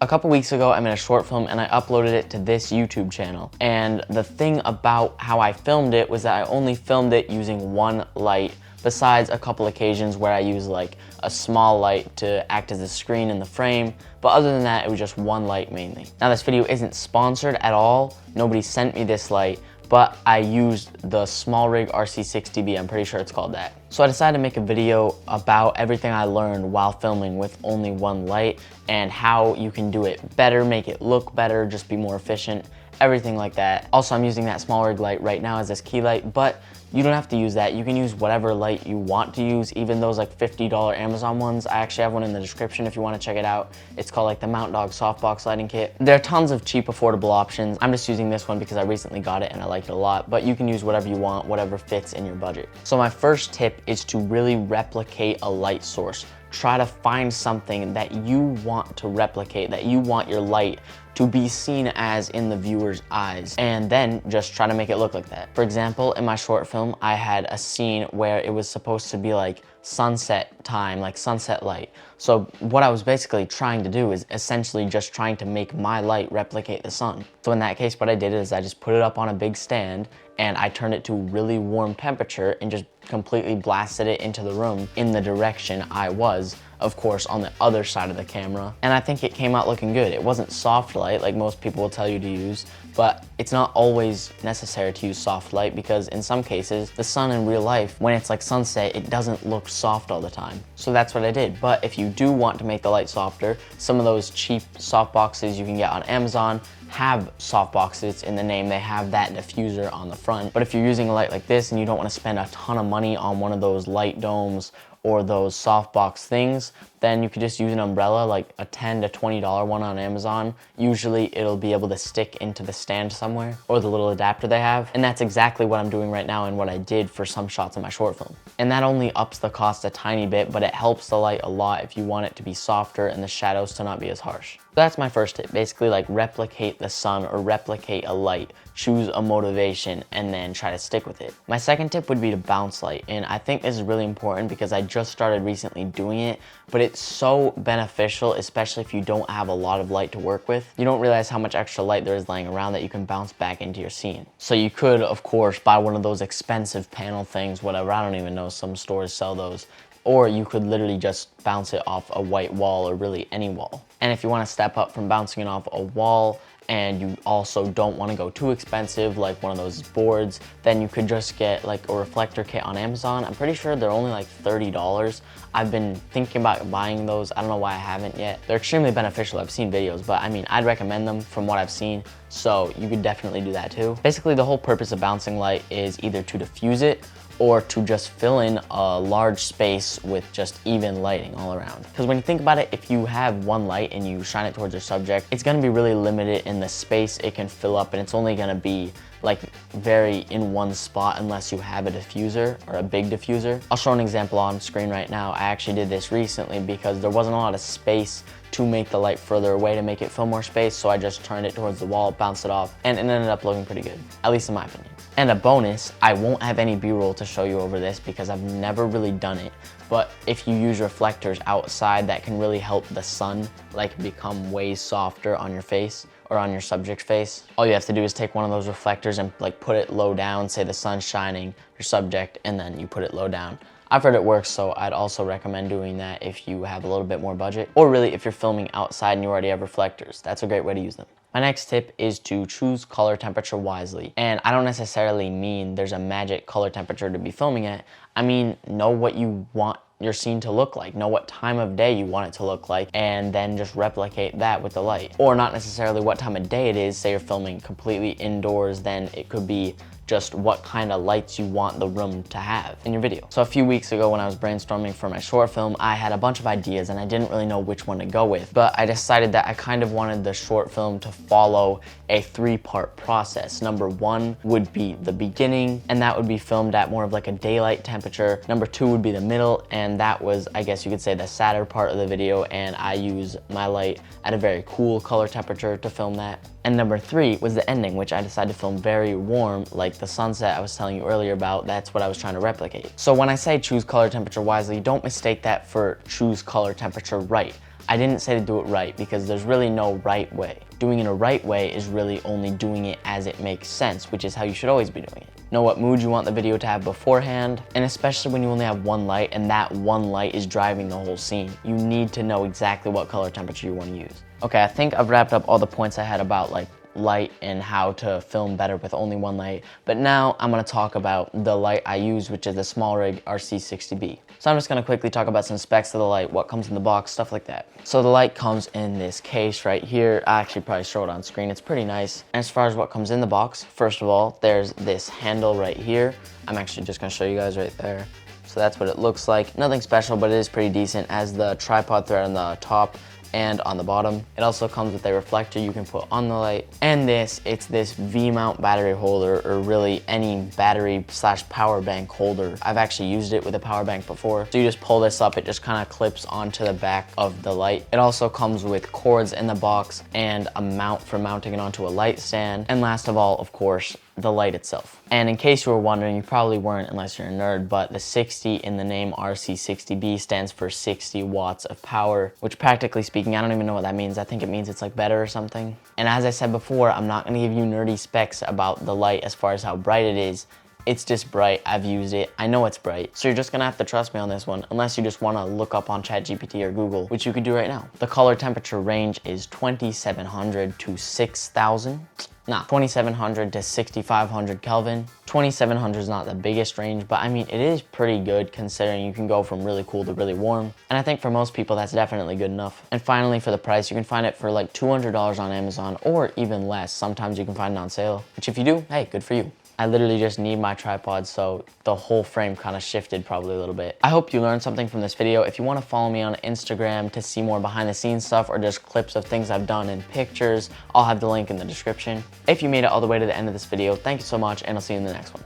A couple weeks ago, I made a short film and I uploaded it to this YouTube channel. And the thing about how I filmed it was that I only filmed it using one light, besides a couple occasions where I used like a small light to act as a screen in the frame. But other than that, it was just one light mainly. Now this video isn't sponsored at all. Nobody sent me this light, but I used the Smallrig RC-60B, I'm pretty sure it's called that. So I decided to make a video about everything I learned while filming with only one light and how you can do it better, make it look better, just be more efficient, everything like that. Also, I'm using that Smallrig light right now as this key light, but you don't have to use that. You can use whatever light you want to use, even those like $50 Amazon ones. I actually have one in the description if you want to check it out. It's called like the Mount Dog Softbox lighting kit. There are tons of cheap, affordable options. I'm just using this one because I recently got it and I like it a lot, but you can use whatever you want, whatever fits in your budget. So my first tip is to really replicate a light source. Try to find something that you want to replicate, that you want your light to be seen as in the viewer's eyes, and then just try to make it look like that. For example, in my short film, I had a scene where it was supposed to be like sunset time, like sunset light. So what I was basically trying to do is essentially just trying to make my light replicate the sun. So in that case, what I did is I just put it up on a big stand and I turned it to really warm temperature and just completely blasted it into the room in the direction I was, of course, on the other side of the camera. And I think it came out looking good. It wasn't soft light like most people will tell you to use, but it's not always necessary to use soft light because in some cases, the sun in real life, when it's like sunset, it doesn't look soft all the time. So that's what I did. But if you do want to make the light softer, some of those cheap soft boxes you can get on Amazon have soft boxes in the name. They have that diffuser on the front. But if you're using a light like this and you don't want to spend a ton of money on one of those light domes or those softbox things, then you could just use an umbrella, like a $10 to $20 one on Amazon. Usually it'll be able to stick into the stand somewhere or the little adapter they have. And that's exactly what I'm doing right now and what I did for some shots in my short film. And that only ups the cost a tiny bit, but it helps the light a lot if you want it to be softer and the shadows to not be as harsh. So that's my first tip, basically like replicate the sun or replicate a light. Choose a motivation and then try to stick with it. My second tip would be to bounce light. And I think this is really important because I just started recently doing it, but it's so beneficial, especially if you don't have a lot of light to work with. You don't realize how much extra light there is laying around that you can bounce back into your scene. So you could, of course, buy one of those expensive panel things, whatever, I don't even know, some stores sell those. Or you could literally just bounce it off a white wall or really any wall. And if you want to step up from bouncing it off a wall and you also don't want to go too expensive like one of those boards, then you could just get like a reflector kit on Amazon. I'm pretty sure they're only like $30. I've been thinking about buying those. I don't know why I haven't yet. They're extremely beneficial. I've seen videos, but I mean, I'd recommend them from what I've seen. So you could definitely do that too. Basically, the whole purpose of bouncing light is either to diffuse it or to just fill in a large space with just even lighting all around. Because when you think about it, if you have one light and you shine it towards your subject, it's gonna be really limited in the space it can fill up, and it's only gonna be like very in one spot unless you have a diffuser or a big diffuser. I'll show an example on screen right now. I actually did this recently because there wasn't a lot of space to make the light further away to make it fill more space, so I just turned it towards the wall, bounced it off, and it ended up looking pretty good, at least in my opinion. And a bonus, I won't have any B-roll to show you over this because I've never really done it, but if you use reflectors outside, that can really help the sun like become way softer on your face or on your subject's face. All you have to do is take one of those reflectors and like put it low down, say the sun's shining your subject, and then you put it low down. I've heard it works, so I'd also recommend doing that if you have a little bit more budget, or really if you're filming outside and you already have reflectors. That's a great way to use them. My next tip is to choose color temperature wisely. And I don't necessarily mean there's a magic color temperature to be filming at. I mean, know what you want your scene to look like, know what time of day you want it to look like, and then just replicate that with the light. Or not necessarily what time of day it is. Say you're filming completely indoors, then it could be just what kind of lights you want the room to have in your video. So a few weeks ago when I was brainstorming for my short film, I had a bunch of ideas and I didn't really know which one to go with, but I decided that I kind of wanted the short film to follow a three-part process. Number one would be the beginning, and that would be filmed at more of like a daylight temperature. Number two would be the middle, and that was, I guess you could say, the sadder part of the video, and I use my light at a very cool color temperature to film that. And number three was the ending, which I decided to film very warm, like the sunset I was telling you earlier about. That's what I was trying to replicate. So when I say choose color temperature wisely, don't mistake that for choose color temperature right. I didn't say to do it right because there's really no right way. Doing it a right way is really only doing it as it makes sense, which is how you should always be doing it. Know what mood you want the video to have beforehand, and especially when you only have one light and that one light is driving the whole scene. You need to know exactly what color temperature you want to use. Okay, I think I've wrapped up all the points I had about like light and how to film better with only one light, but now I'm going to talk about the light I use, which is the Smallrig RC-60B. So I'm just going to quickly talk about some specs of the light, what comes in the box, stuff like that. So the light comes in this case right here. I actually probably show it on screen. It's pretty nice. And as far as what comes in the box, first of all, there's this handle right here. I'm actually just going to show you guys right there. So that's what it looks like. Nothing special, but it is pretty decent, as the tripod thread on the top and on the bottom. It also comes with a reflector you can put on the light. And it's this V-mount battery holder, or really any battery / power bank holder. I've actually used it with a power bank before. So you just pull this up, it just kind of clips onto the back of the light. It also comes with cords in the box and a mount for mounting it onto a light stand. And last of all, of course, the light itself. And in case you were wondering, you probably weren't unless you're a nerd, but the 60 in the name RC60B stands for 60 watts of power, which practically speaking, I don't even know what that means. I think it means it's like better or something. And as I said before, I'm not gonna give you nerdy specs about the light as far as how bright it is. It's just bright. I've used it. I know it's bright. So you're just gonna have to trust me on this one, unless you just wanna look up on ChatGPT or Google, which you can do right now. The color temperature range is 2700 to 6000. 2700 to 6500 Kelvin. 2700 is not the biggest range, but I mean, it is pretty good considering you can go from really cool to really warm. And I think for most people, that's definitely good enough. And finally, for the price, you can find it for like $200 on Amazon, or even less. Sometimes you can find it on sale, which if you do, hey, good for you. I literally just need my tripod, so the whole frame kind of shifted probably a little bit. I hope you learned something from this video. If you want to follow me on Instagram to see more behind the scenes stuff, or just clips of things I've done and pictures, I'll have the link in the description. If you made it all the way to the end of this video, thank you so much, and I'll see you in the next one.